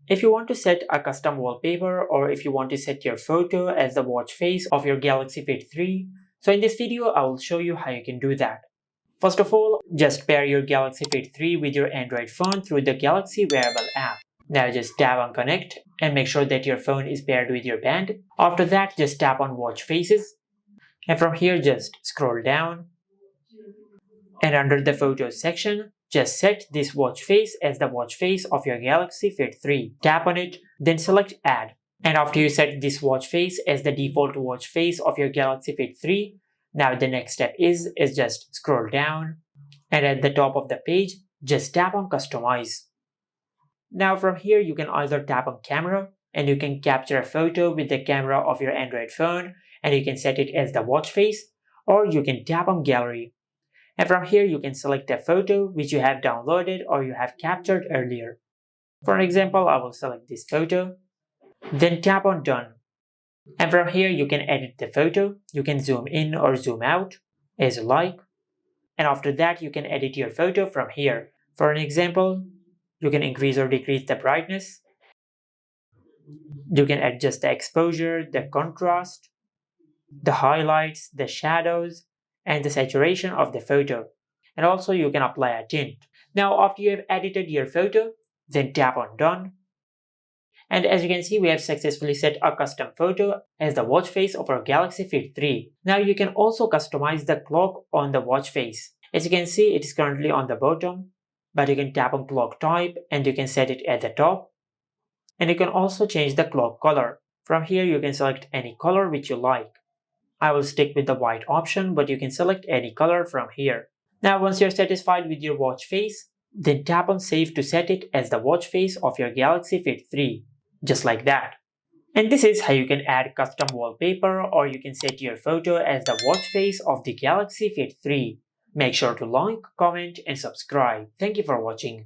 If you want to set a custom wallpaper or if you want to set your photo as the watch face of your Galaxy Fit 3, so in this video I will show you how you can do that. First of all, just pair your Galaxy Fit 3 with your Android phone through the Galaxy Wearable app. Now just tap on connect and make sure that your phone is paired with your band. After that, just tap on watch faces. And from here just scroll down. And under the photos section, just set this watch face as the watch face of your Galaxy Fit 3. Tap on it, then select add. And after you set this watch face as the default watch face of your Galaxy Fit 3, now the next step is just scroll down. And at the top of the page, just tap on customize. Now from here you can either tap on camera and you can capture a photo with the camera of your Android phone and you can set it as the watch face, or you can tap on gallery. And from here you can select a photo which you have downloaded or you have captured earlier. For example, I will select this photo, then tap on done. And from here you can edit the photo, you can zoom in or zoom out as you like. And after that you can edit your photo from here. For an example, you can increase or decrease the brightness. You can adjust the exposure, the contrast, the highlights, the shadows, and the saturation of the photo. And also you can apply a tint. Now after you have edited your photo, then tap on done. And as you can see, we have successfully set a custom photo as the watch face of our Galaxy Fit 3. Now you can also customize the clock on the watch face. As you can see, it is currently on the bottom, but you can tap on clock type and you can set it at the top. And you can also change the clock color. From here you can select any color which you like. I will stick with the white option, but you can select any color from here. Now once you're satisfied with your watch face, then tap on save to set it as the watch face of your Galaxy Fit 3. Just like that. And this is how you can add custom wallpaper or you can set your photo as the watch face of the Galaxy Fit 3. Make sure to like, comment and subscribe. Thank you for watching.